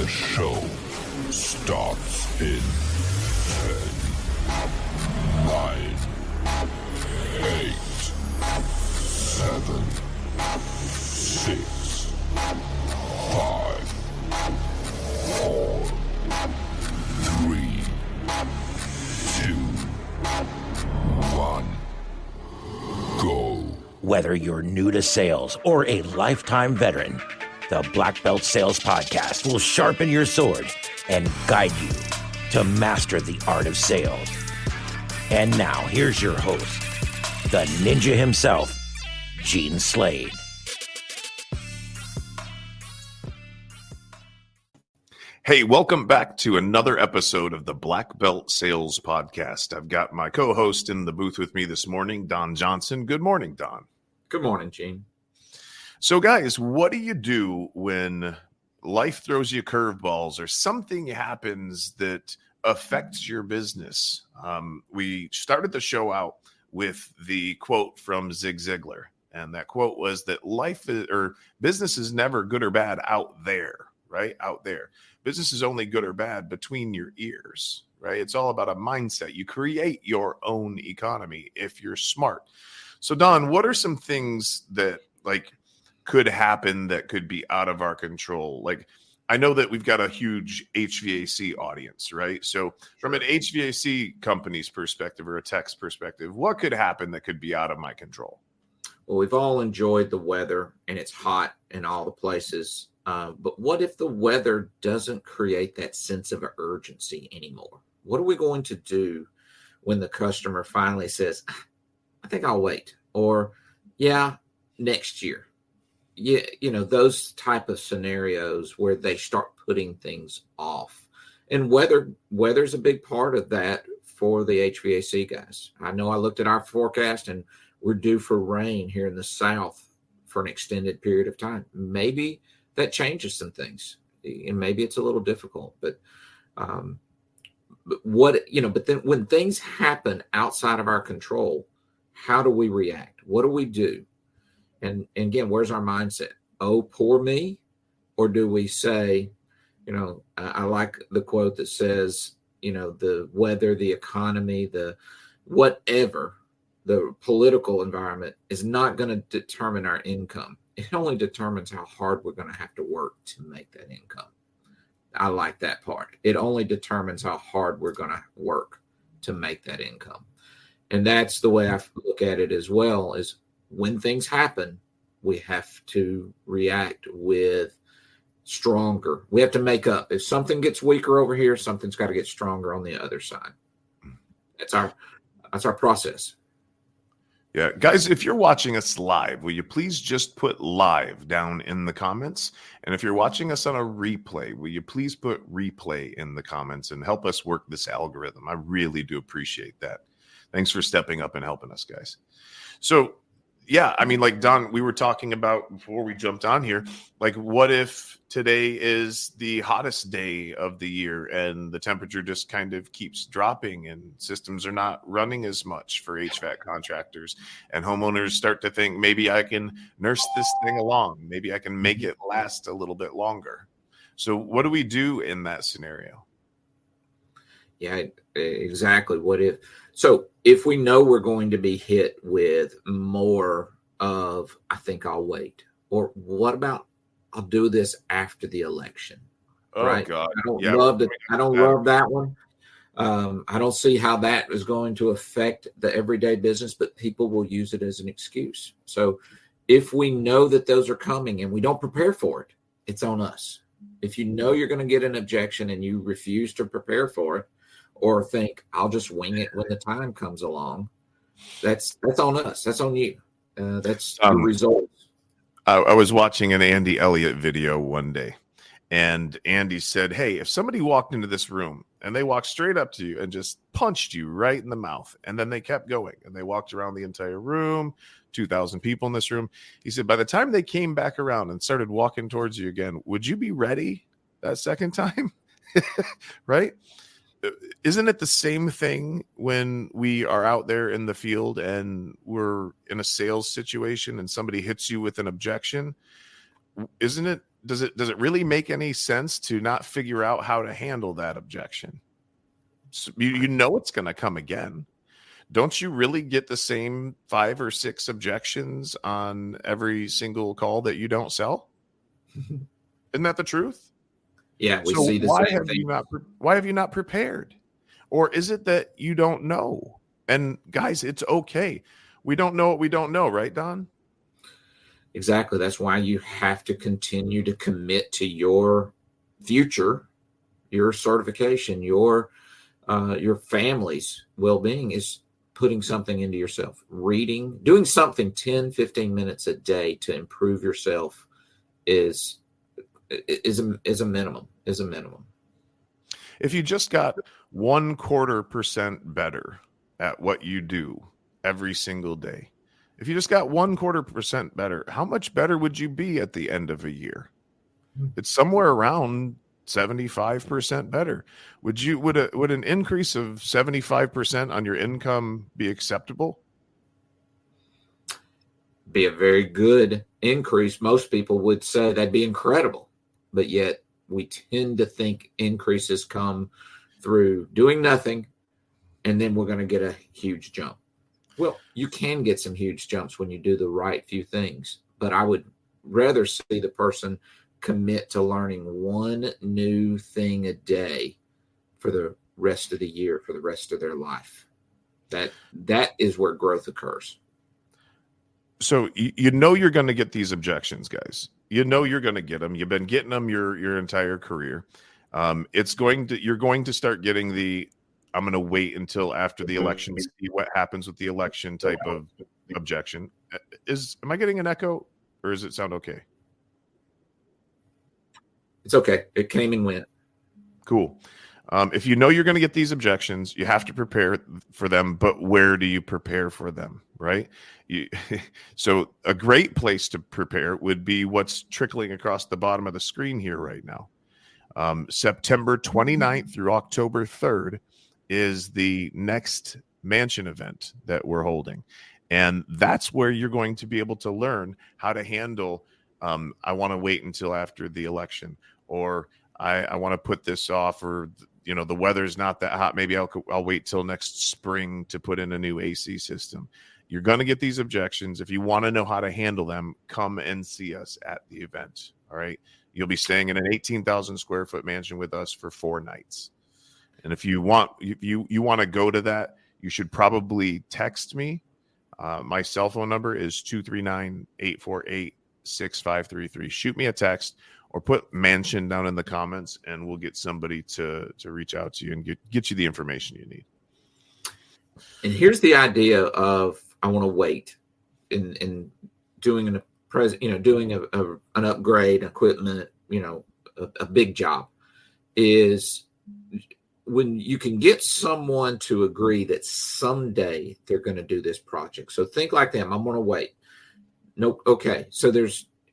The show starts in 10, 9, 8, 7, 6, 5, 4, 3, 2, 1, go. Whether you're new to sales or a lifetime veteran, the Blackbelt Sales Podcast will sharpen your sword and guide you to master the art of sales. And now, here's your host, the ninja himself, Gene Slade. Hey, welcome back to another episode of the Blackbelt Sales Podcast. I've got my co-host in the booth with me this morning, Don Johnson. Good morning, Don. Good morning, Gene. So, guys, what do you do when life throws you curveballs or something happens that affects your business? We started the show out with the quote from Zig Ziglar, and that quote was that business is never good or bad out there, right? Out there. Business is only good or bad between your ears, right? It's all about a mindset. You create your own economy if you're smart. So, Don, what are some things that could happen that could be out of our control? I know that we've got a huge HVAC audience, right? So from an HVAC company's perspective or a tech's perspective, what could happen that could be out of my control? Well, we've all enjoyed the weather and it's hot in all the places. But what if the weather doesn't create that sense of urgency anymore? What are we going to do when the customer finally says, I think I'll wait, or yeah, next year? Yeah, those type of scenarios where they start putting things off. And weather's a big part of that for the HVAC guys. I know I looked at our forecast and we're due for rain here in the South for an extended period of time. Maybe that changes some things, and maybe it's a little difficult, but then when things happen outside of our control, how do we react? What do we do? And again, where's our mindset? Oh, poor me? Or do we say, I like the quote that says, the weather, the economy, the whatever, the political environment is not going to determine our income. It only determines how hard we're going to have to work to make that income. I like that part. It only determines how hard we're going to work to make that income. And that's the way I look at it as well, is when things happen, we have to react with stronger. We have to make up. If something gets weaker over here, something's got to get stronger on the other side. That's our process. Yeah, guys, if you're watching us live, will you please just put live down in the comments? And if you're watching us on a replay, will you please put replay in the comments and help us work this algorithm? I really do appreciate that. Thanks for stepping up and helping us, guys. So, yeah, Don, we were talking about before we jumped on here, what if today is the hottest day of the year and the temperature just kind of keeps dropping and systems are not running as much for HVAC contractors, and homeowners start to think, maybe I can nurse this thing along. Maybe I can make it last a little bit longer. So what do we do in that scenario? Yeah, exactly. If we know we're going to be hit with more of, I think I'll wait, or what about I'll do this after the election? Oh, right? God. I don't love that one. I don't see how that is going to affect the everyday business, but people will use it as an excuse. So if we know that those are coming and we don't prepare for it, it's on us. If you know you're going to get an objection and you refuse to prepare for it, or think I'll just wing it when the time comes along, that's on us. That's on you. That's the result. I was watching an Andy Elliott video one day, and Andy said, hey, if somebody walked into this room and they walked straight up to you and just punched you right in the mouth, and then they kept going and they walked around the entire room, 2,000 people in this room, he said, by the time they came back around and started walking towards you again, would you be ready that second time? Right? Isn't it the same thing when we are out there in the field and we're in a sales situation and somebody hits you with an objection? Isn't it does it really make any sense to not figure out how to handle that objection? So you know it's going to come again. Don't you really get the same 5 or 6 objections on every single call that you don't sell? Isn't that the truth? Yeah, we So see the why same have thing. why have you not prepared? Or is it that you don't know? And guys, it's okay. We don't know what we don't know, right, Don? Exactly. That's why you have to continue to commit to your future, your certification, your family's well-being is putting something into yourself. Reading, doing something 10, 15 minutes a day to improve yourself is a minimum. If you just got 0.25% better at what you do every single day, if you just got 0.25% better, how much better would you be at the end of a year? It's somewhere around 75% better. Would an increase of 75% on your income be acceptable? Be a very good increase. Most people would say that'd be incredible, but yet we tend to think increases come through doing nothing, and then we're going to get a huge jump. Well, you can get some huge jumps when you do the right few things, but I would rather see the person commit to learning one new thing a day for the rest of the year, for the rest of their life. That is where growth occurs. So you know you're going to get these objections, guys. You know you're going to get them. You've been getting them your entire career. You're going to start getting the I'm going to wait until after the election to see what happens with the election type of objection. Am I getting an echo, or does it sound okay? It's okay. It came and went. Cool. If you know you're going to get these objections, you have to prepare for them. But where do you prepare for them, right? So a great place to prepare would be what's trickling across the bottom of the screen here right now. September 29th through October 3rd is the next mansion event that we're holding. And that's where you're going to be able to learn how to handle, I want to wait until after the election, or I want to put this off, or, the weather's not that hot. Maybe I'll wait till next spring to put in a new AC system. You're going to get these objections. If you want to know how to handle them, come and see us at the event. All right. You'll be staying in an 18,000 square foot mansion with us for 4 nights. And if you want to go to that, you should probably text me. My cell phone number is 239-848-6533. Shoot me a text or put mansion down in the comments, and we'll get somebody to reach out to you and get you the information you need. And here's the idea of I want to wait in doing an upgrade, equipment, a big job, is when you can get someone to agree that someday they're going to do this project. So think like them. I'm going to wait. Nope. Okay. So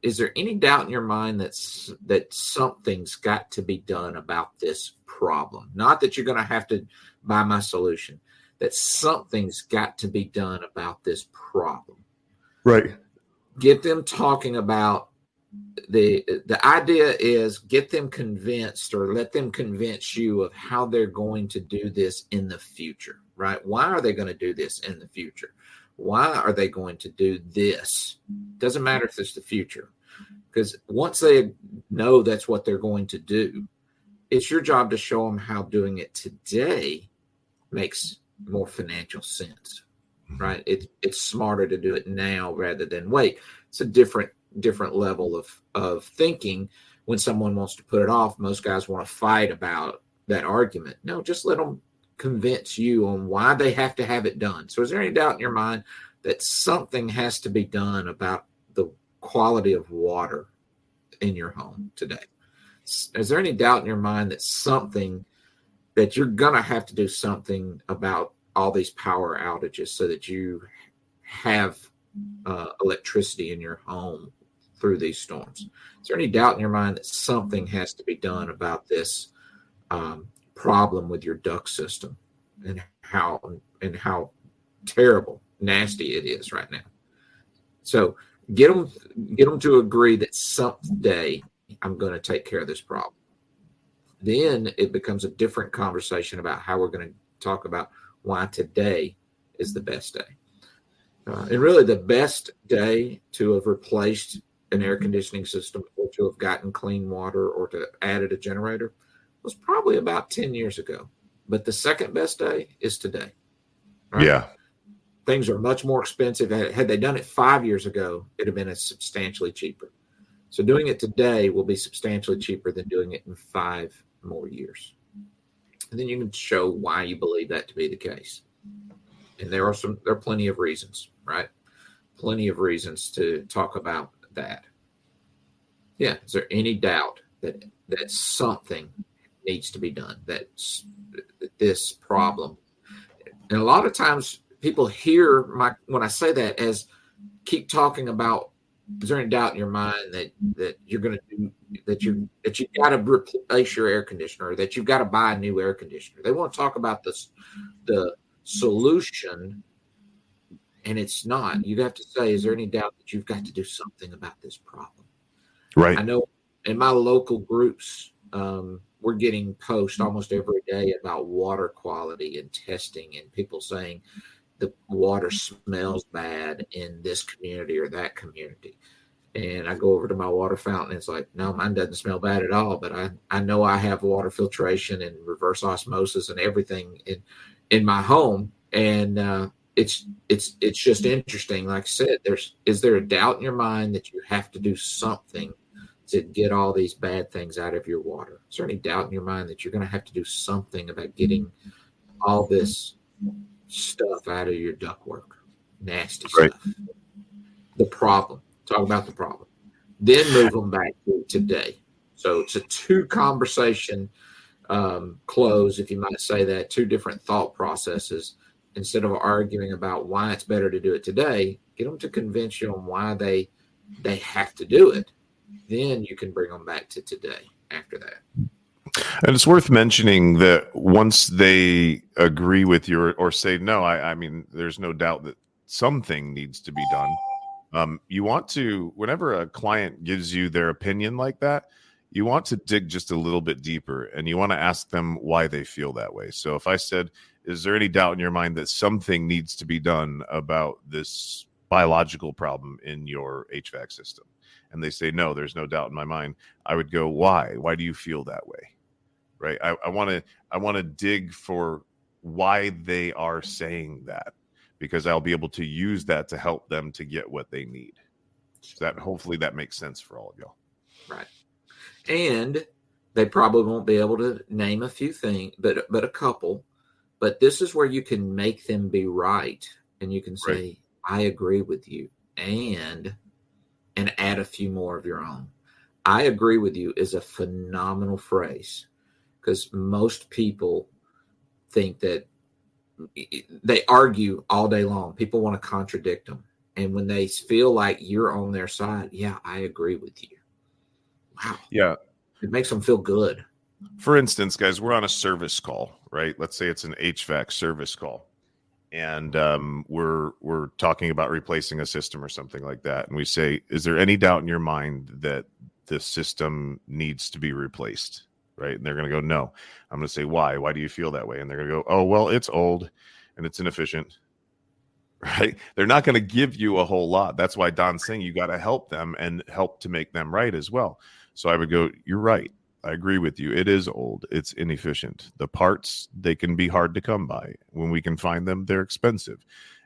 is there any doubt in your mind that something's got to be done about this problem? Not that you're going to have to buy my solution, that something's got to be done about this problem. Right. Get them talking about the idea is get them convinced, or let them convince you of how they're going to do this in the future, right? Why are they going to do this in the future? Why are they going to do this? Doesn't matter if it's the future, because once they know that's what they're going to do, it's your job to show them how doing it today makes more financial sense, right? It's smarter to do it now rather than wait. It's a different level of thinking. When someone wants to put it off, most guys want to fight about that argument. No, just let them convince you on why they have to have it done. So is there any doubt in your mind that something has to be done about the quality of water in your home today? Is there any doubt in your mind that you're going to have to do something about all these power outages so that you have electricity in your home through these storms? Is there any doubt in your mind that something has to be done about this problem with your duct system and how terrible, nasty it is right now? So get them to agree that someday I'm going to take care of this problem. Then it becomes a different conversation about how we're going to talk about why today is the best day. And really the best day to have replaced an air conditioning system or to have gotten clean water or to added a generator was probably about 10 years ago. But the second best day is today. Right? Yeah. Things are much more expensive. Had they done it 5 years ago, it'd have been substantially cheaper. So doing it today will be substantially cheaper than doing it in 5 more years. And then you can show why you believe that to be the case. And there are plenty of reasons, right? Plenty of reasons to talk about that. Yeah. Is there any doubt that something needs to be done? That this problem, and a lot of times people hear when I say that as keep talking about, is there any doubt in your mind that you're going to do that you've got to replace your air conditioner, or that you've got to buy a new air conditioner? They want to talk about the solution, and it's not. You have to say, is there any doubt that you've got to do something about this problem? Right. I know in my local groups, we're getting posts almost every day about water quality and testing, and people saying the water smells bad in this community or that community. And I go over to my water fountain, and it's like, no, mine doesn't smell bad at all. But I know I have water filtration and reverse osmosis and everything in my home. And it's just interesting. Like I said, is there a doubt in your mind that you have to do something to get all these bad things out of your water? Is there any doubt in your mind that you're going to have to do something about getting all this stuff out of your ductwork? Nasty stuff. The problem. Talk about the problem. Then move them back to today. So it's a 2 conversation close, if you might say that, 2 different thought processes. Instead of arguing about why it's better to do it today, get them to convince you on why they have to do it. Then you can bring them back to today after that. And it's worth mentioning that once they agree with you or say, no, I mean, there's no doubt that something needs to be done. You want to, whenever a client gives you their opinion like that, you want to dig just a little bit deeper, and you want to ask them why they feel that way. So if I said, is there any doubt in your mind that something needs to be done about this biological problem in your HVAC system? And they say, no, there's no doubt in my mind. I would go, why? Why do you feel that way? Right? I want to dig for why they are saying that, because I'll be able to use that to help them to get what they need. So that hopefully that makes sense for all of y'all. Right. And they probably won't be able to name a few things, but a couple. But this is where you can make them be right, and you can say, right, I agree with you, and add a few more of your own. I agree with you is a phenomenal phrase, because most people think that they argue all day long. People want to contradict them. And when they feel like you're on their side, yeah, I agree with you. Wow. Yeah. It makes them feel good. For instance, guys, we're on a service call, right? Let's say it's an HVAC service call. And we're talking about replacing a system or something like that. And we say, is there any doubt in your mind that this system needs to be replaced? Right? And they're going to go, no. I'm going to say, why? Why do you feel that way? And they're going to go, oh, well, it's old and it's inefficient. Right? They're not going to give you a whole lot. That's why Don's saying you got to help them and help to make them right as well. So I would go, you're right. I agree with you. It is old. It's inefficient. The parts, they can be hard to come by. When we can find them, they're expensive.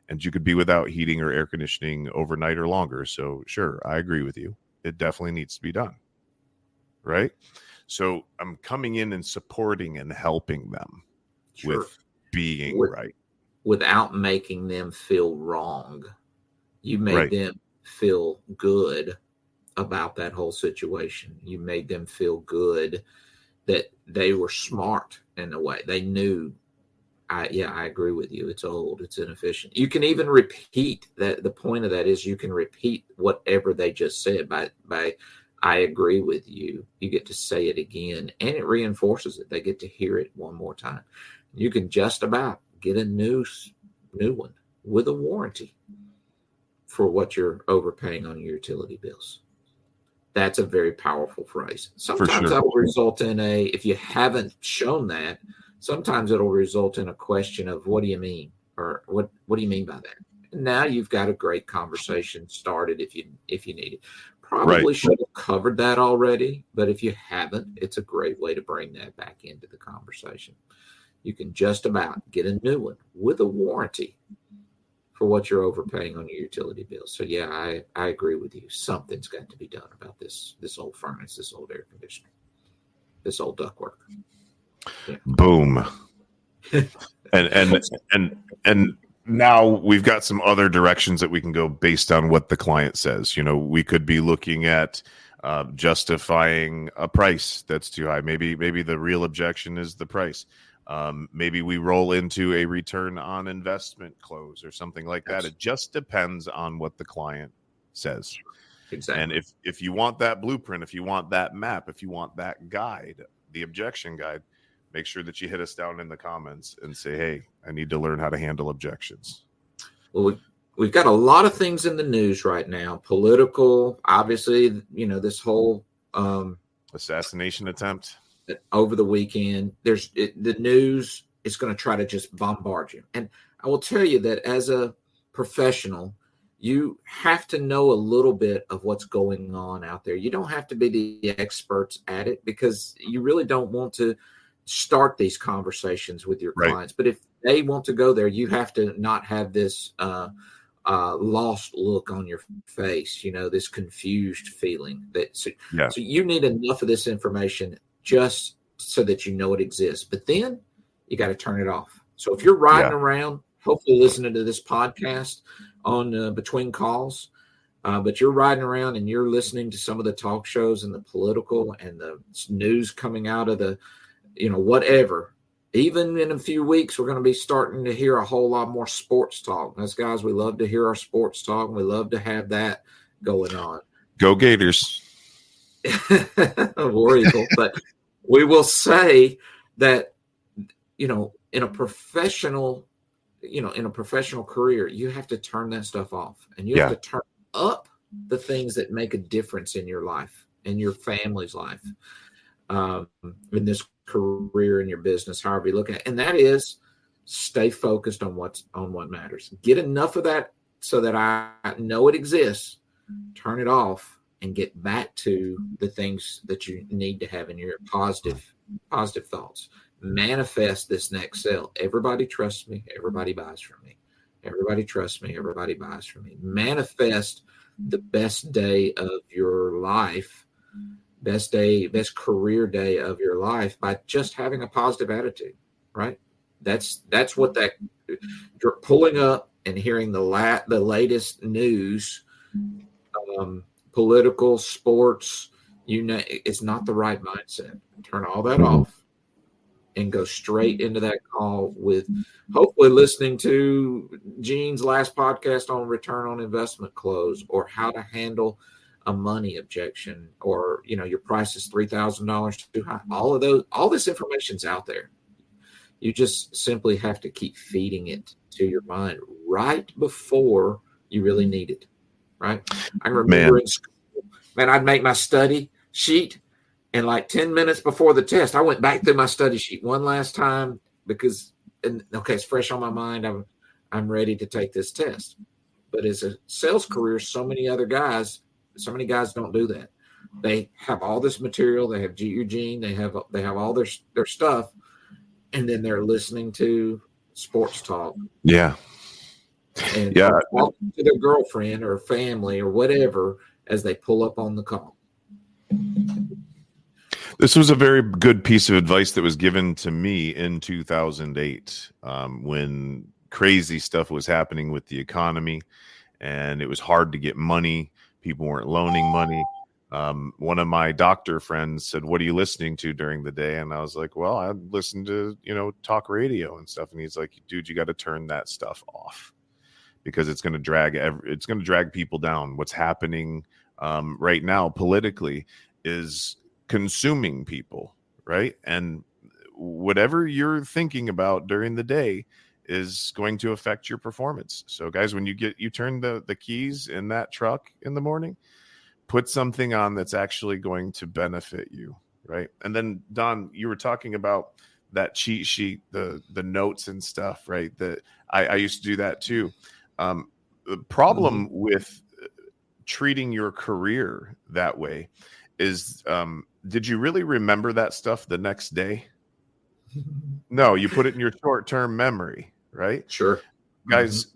And you could be without heating or air conditioning overnight or longer. So sure, I agree with you. It definitely needs to be done. Right? So I'm coming in and supporting and helping them with being right. Without making them feel wrong. You made them feel good about that whole situation. You made them feel good that they were smart in a way. They knew, I agree with you. It's old. It's inefficient. You can even repeat that. The point of that is you can repeat whatever they just said by I agree with you. You get to say it again, and it reinforces it. They get to hear it one more time. You can just about get a new one with a warranty for what you're overpaying on your utility bills. That's a very powerful phrase. Sometimes sure. that will result in if you haven't shown that, sometimes it'll result in a question of, what do you mean? Or what do you mean by that? Now you've got a great conversation started if you need it. Probably should have covered that already, but if you haven't, it's a great way to bring that back into the conversation. You can just about get a new one with a warranty for what you're overpaying on your utility bills. So yeah, I agree with you. Something's got to be done about this old furnace, this old air conditioner, this old ductwork. Yeah. Boom. and now we've got some other directions that we can go based on what the client says. You know, we could be looking at justifying a price that's too high. Maybe the real objection is the price. Maybe we roll into a return on investment clause or something like that. It just depends on what the client says. Exactly. And if you want that blueprint, if you want that map, if you want that guide, the objection guide, make sure that you hit us down in the comments and say, hey, I need to learn how to handle objections. Well, we've got a lot of things in the news right now. Political, obviously, this whole assassination attempt over the weekend. The news is going to try to just bombard you. And I will tell you that as a professional, you have to know a little bit of what's going on out there. You don't have to be the experts at it, because you really don't want to start these conversations with your clients. But if they want to go there, you have to not have this lost look on your face, this confused feeling. So you need enough of this information just so that you know it exists. But then you got to turn it off. So if you're riding around, hopefully listening to this podcast on between calls, but you're riding around and you're listening to some of the talk shows and the political and the news coming out of the whatever. Even in a few weeks, we're going to be starting to hear a whole lot more sports talk. Us guys, we love to hear our sports talk. And we love to have that going on. Go Gators. War Eagle. But we will say that, in a professional career, you have to turn that stuff off, and you have to turn up the things that make a difference in your life and your family's life. In this career, in your business, however you look at it. And that is, stay focused on what matters. Get enough of that so that I know it exists, turn it off, and get back to the things that you need to have in your positive thoughts. Manifest this next sale. Everybody trusts me. Everybody buys from me. Everybody trusts me. Everybody buys from me. Manifest the best day of your life, best career day of your life, by just having a positive attitude, right? That's what you're pulling up and hearing the latest news, political, sports, it's not the right mindset. Turn all that off and go straight into that call with hopefully listening to Gene's last podcast on return on investment close, or how to handle a money objection, or your price is $3,000 too high. All this information's out there. You just simply have to keep feeding it to your mind right before you really need it. Right? I remember in school, I'd make my study sheet, and like 10 minutes before the test, I went back through my study sheet one last time because it's fresh on my mind. I'm ready to take this test. But as a sales career, so many guys don't do that. They have all this material. They have Eugene. They have all their stuff, and then they're listening to sports talk. Yeah. And talking to their girlfriend or family or whatever as they pull up on the call. This was a very good piece of advice that was given to me in 2008 when crazy stuff was happening with the economy, and it was hard to get money. People weren't loaning money. One of my doctor friends said, "What are you listening to during the day?" And I was like, "Well, I listen to, talk radio and stuff." And he's like, "Dude, you got to turn that stuff off, because it's going to drag people down. What's happening right now politically is consuming people, right? And whatever you're thinking about during the day is going to affect your performance. So guys, when you turn the keys in that truck in the morning, put something on that's actually going to benefit you, right? And then Don, you were talking about that cheat sheet, the notes and stuff, right? That I used to do that too. The problem with treating your career that way is, did you really remember that stuff the next day? No, you put it in your short-term memory, right? Sure. Guys,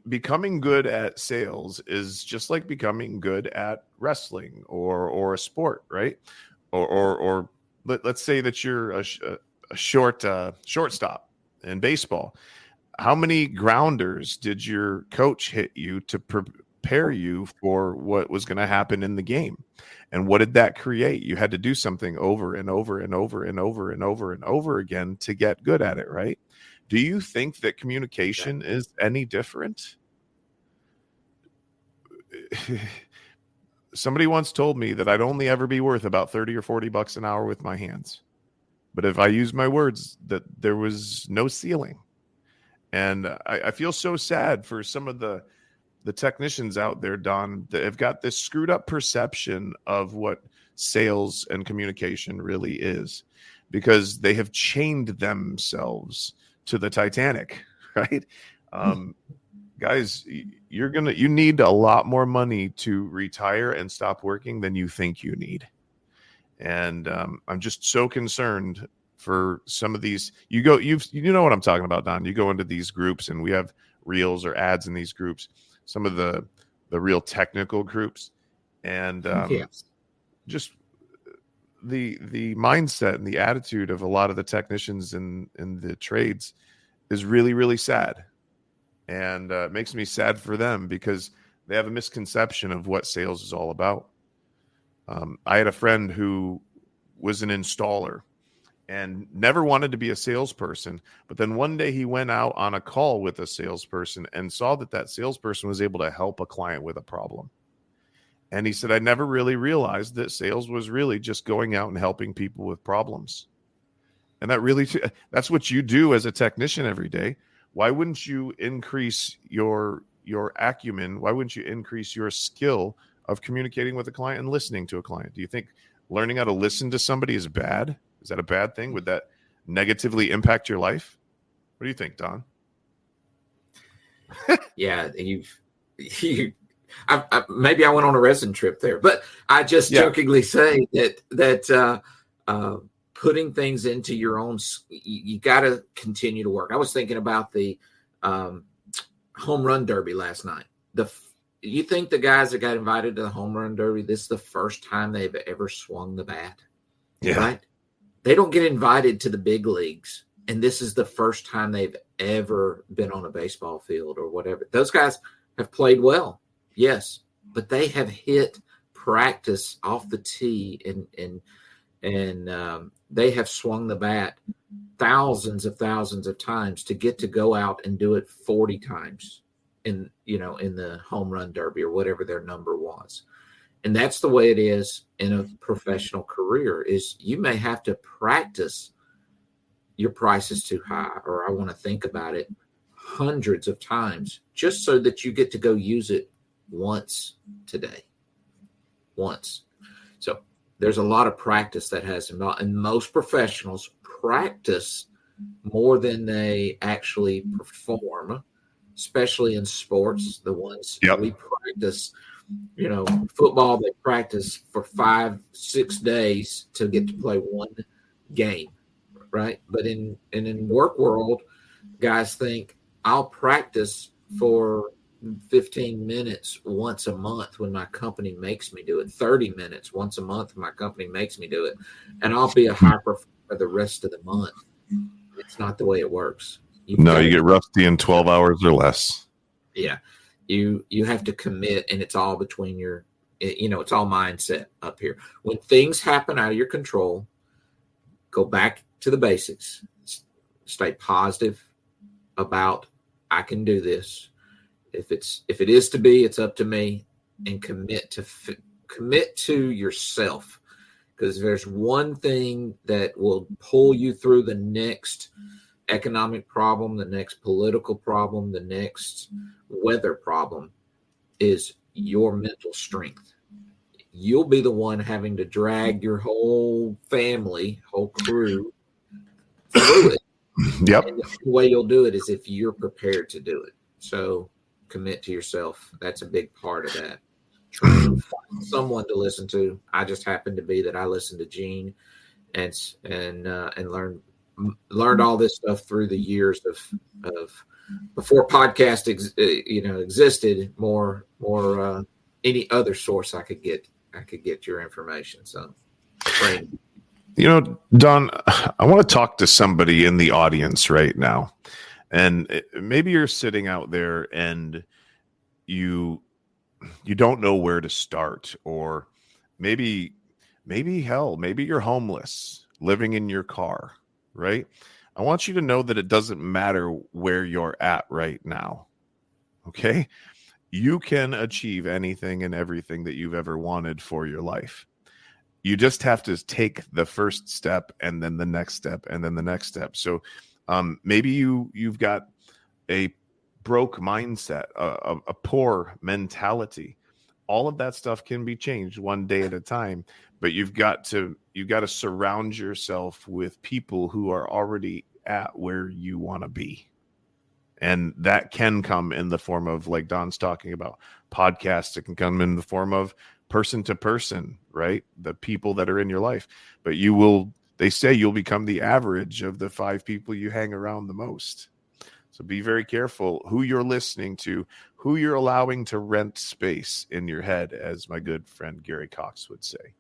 becoming good at sales is just like becoming good at wrestling or a sport, right? Or let's say that you're a shortstop in baseball. How many grounders did your coach hit you to prepare you for what was going to happen in the game? And what did that create? You had to do something over and over and over and over and over and over again to get good at it, right? Do you think that communication is any different? Somebody once told me that I'd only ever be worth about 30 or 40 bucks an hour with my hands. But if I use my words, that there was no ceiling. And I feel so sad for some of the technicians out there, Don, that have got this screwed up perception of what sales and communication really is, because they have chained themselves to the Titanic, right? Guys, you need a lot more money to retire and stop working than you think you need. And I'm just so concerned for some of these. You know what I'm talking about, Don. You go into these groups and we have reels or ads in these groups, some of the real technical groups, and just the mindset and the attitude of a lot of the technicians in the trades is really, really sad. And it makes me sad for them because they have a misconception of what sales is all about. I had a friend who was an installer and never wanted to be a salesperson. But then one day he went out on a call with a salesperson and saw that salesperson was able to help a client with a problem. And he said, I never really realized that sales was really just going out and helping people with problems. And that's what you do as a technician every day. Why wouldn't you increase your acumen? Why wouldn't you increase your skill of communicating with a client and listening to a client? Do you think learning how to listen to somebody is bad? Is that a bad thing? Would that negatively impact your life? What do you think, Don? Yeah, maybe I went on a resin trip there, but I just jokingly say that putting things into your own, you got to continue to work. I was thinking about the home run derby last night. You think the guys that got invited to the home run derby, this is the first time they've ever swung the bat? Yeah. Right? They don't get invited to the big leagues, and this is the first time they've ever been on a baseball field or whatever. Those guys have played well, yes, but they have hit practice off the tee and they have swung the bat thousands of times to get to go out and do it 40 times in the home run derby or whatever their number was. And that's the way it is in a professional career, is you may have to practice your price is too high, or I want to think about it hundreds of times just so that you get to go use it once today. Once. So there's a lot of practice that has involved, and most professionals practice more than they actually perform, especially in sports. The ones we practice, football, they practice for 5-6 days to get to play one game, right? But in work world, guys think I'll practice for 15 minutes once a month when my company makes me do it, 30 minutes once a month when my company makes me do it, and I'll be a high performer the rest of the month. It's not the way it works. You get rusty in 12 hours or less. Yeah. You have to commit, and it's all between it's all mindset up here. When things happen out of your control, go back to the basics. Stay positive about, I can do this. If it is to be, it's up to me, and commit to yourself, because there's one thing that will pull you through the next economic problem, the next political problem, the next weather problem, is your mental strength. you'll be the one having to drag your whole family, whole crew through it. Yep. And the way you'll do it is if you're prepared to do it. So commit to yourself. That's a big part of that. Trying to find someone to listen to. I just happened to be that I listened to Gene and learned all this stuff through the years of before podcast existed. More any other source I could get your information. So, right. Don, I want to talk to somebody in the audience right now, and maybe you're sitting out there and you don't know where to start, or maybe you're homeless, living in your car, right? I want you to know that it doesn't matter where you're at right now. Okay? You can achieve anything and everything that you've ever wanted for your life. You just have to take the first step, and then the next step, and then the next step. So maybe you've got a broke mindset, a poor mentality. All of that stuff can be changed one day at a time, but you've got to surround yourself with people who are already at where you want to be. And that can come in the form of, like Don's talking about, podcasts. It can come in the form of person to person, right? The people that are in your life. But they say you'll become the average of the 5 people you hang around the most. So be very careful who you're listening to, who you're allowing to rent space in your head, as my good friend Gary Cox would say.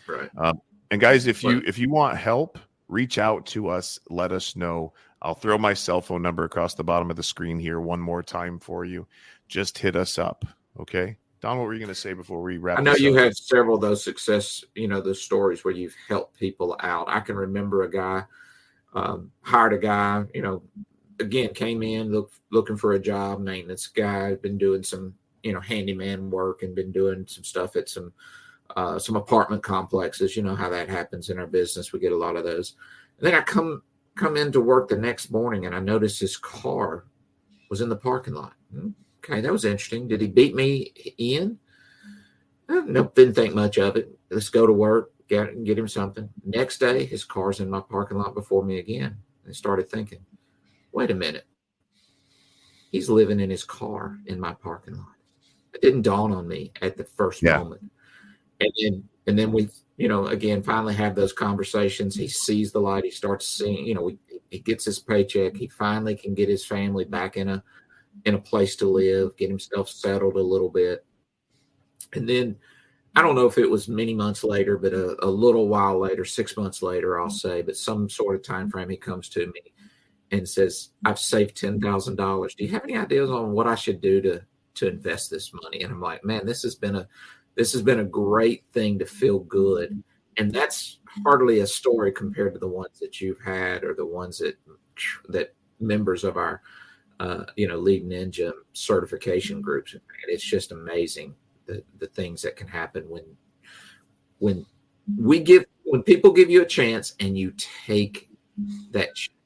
Right. And guys, if you want help, reach out to us. Let us know. I'll throw my cell phone number across the bottom of the screen here one more time for you. Just hit us up. Okay. Don, what were you going to say before we wrap? I know you have several of those success, those stories where you've helped people out. I can remember a guy, hired a guy, again, came in looking for a job, maintenance guy, been doing some, handyman work and been doing some stuff at some apartment complexes. You know how that happens in our business. We get a lot of those. And then I come into work the next morning and I noticed his car was in the parking lot. Okay, that was interesting. Did he beat me in? Nope, didn't think much of it. Let's go to work, get him something. Next day, his car's in my parking lot before me again. I started thinking, wait a minute. He's living in his car in my parking lot. It didn't dawn on me at the first moment. And then we, again, finally have those conversations. He sees the light. He starts seeing, he gets his paycheck. He finally can get his family back in a place to live, get himself settled a little bit. And then I don't know if it was many months later, but a little while later, 6 months later, I'll say, but some sort of time frame, he comes to me and says, I've saved $10,000. Do you have any ideas on what I should do to invest this money? And I'm like, man, this has been a great thing to feel good. And that's hardly a story compared to the ones that you've had or the ones that members of our Leading Ninja certification groups. And it's just amazing the things that can happen when people give you a chance and you take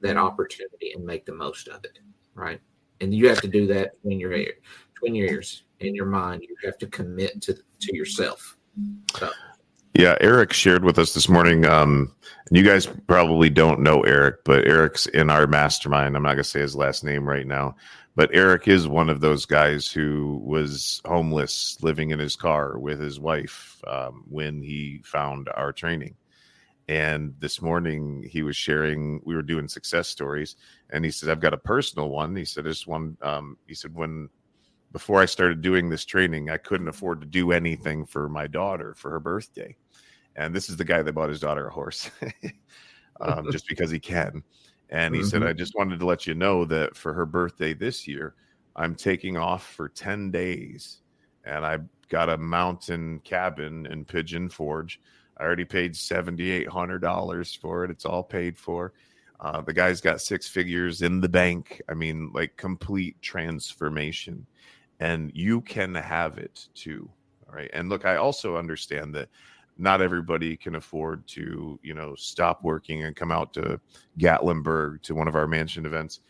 that opportunity and make the most of it, right? And you have to do that between your ears in your mind. You have to commit to yourself. So. Yeah, Eric shared with us this morning. You guys probably don't know Eric, but Eric's in our mastermind. I'm not going to say his last name right now, but Eric is one of those guys who was homeless, living in his car with his wife when he found our training. And this morning he was sharing, we were doing success stories, and he said, I've got a personal one. He said, before I started doing this training, I couldn't afford to do anything for my daughter for her birthday. And this is the guy that bought his daughter a horse just because he can. And he said, I just wanted to let you know that for her birthday this year, I'm taking off for 10 days. And I got a mountain cabin in Pigeon Forge. I already paid $7,800 for it. It's all paid for. The guy's got 6 figures in the bank. I mean, like complete transformation. And you can have it too. All right. And look, I also understand that not everybody can afford to, stop working and come out to Gatlinburg to one of our mansion events.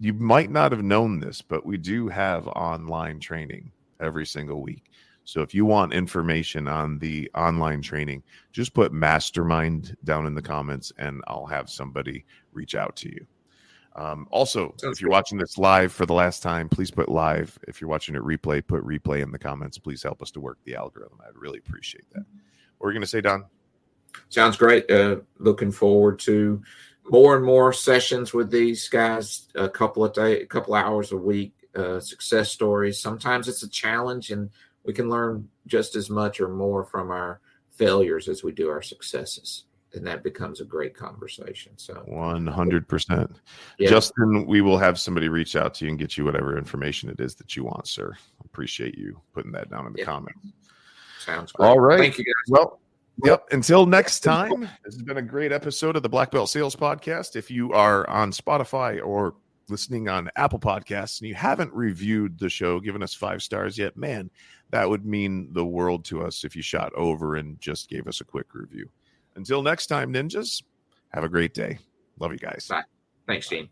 You might not have known this, but we do have online training every single week. So if you want information on the online training, just put mastermind down in the comments and I'll have somebody reach out to you. Also, if you're watching this live for the last time, please put live. If you're watching it replay, put replay in the comments. Please help us to work the algorithm. I'd really appreciate that. What are you going to say, Don? Sounds great. Looking forward to more and more sessions with these guys, a couple hours a week, success stories. Sometimes it's a challenge, and we can learn just as much or more from our failures as we do our successes. And that becomes a great conversation. So 100%. Yeah. Justin, we will have somebody reach out to you and get you whatever information it is that you want, sir. Appreciate you putting that down in the comments. Sounds great. All right. Thank you, guys. Well, yep. Until next time, this has been a great episode of the Blackbelt Sales Podcast. If you are on Spotify or listening on Apple Podcasts and you haven't reviewed the show, given us 5 stars yet, man, that would mean the world to us if you shot over and just gave us a quick review. Until next time, ninjas, have a great day. Love you guys. Bye. Thanks, Gene.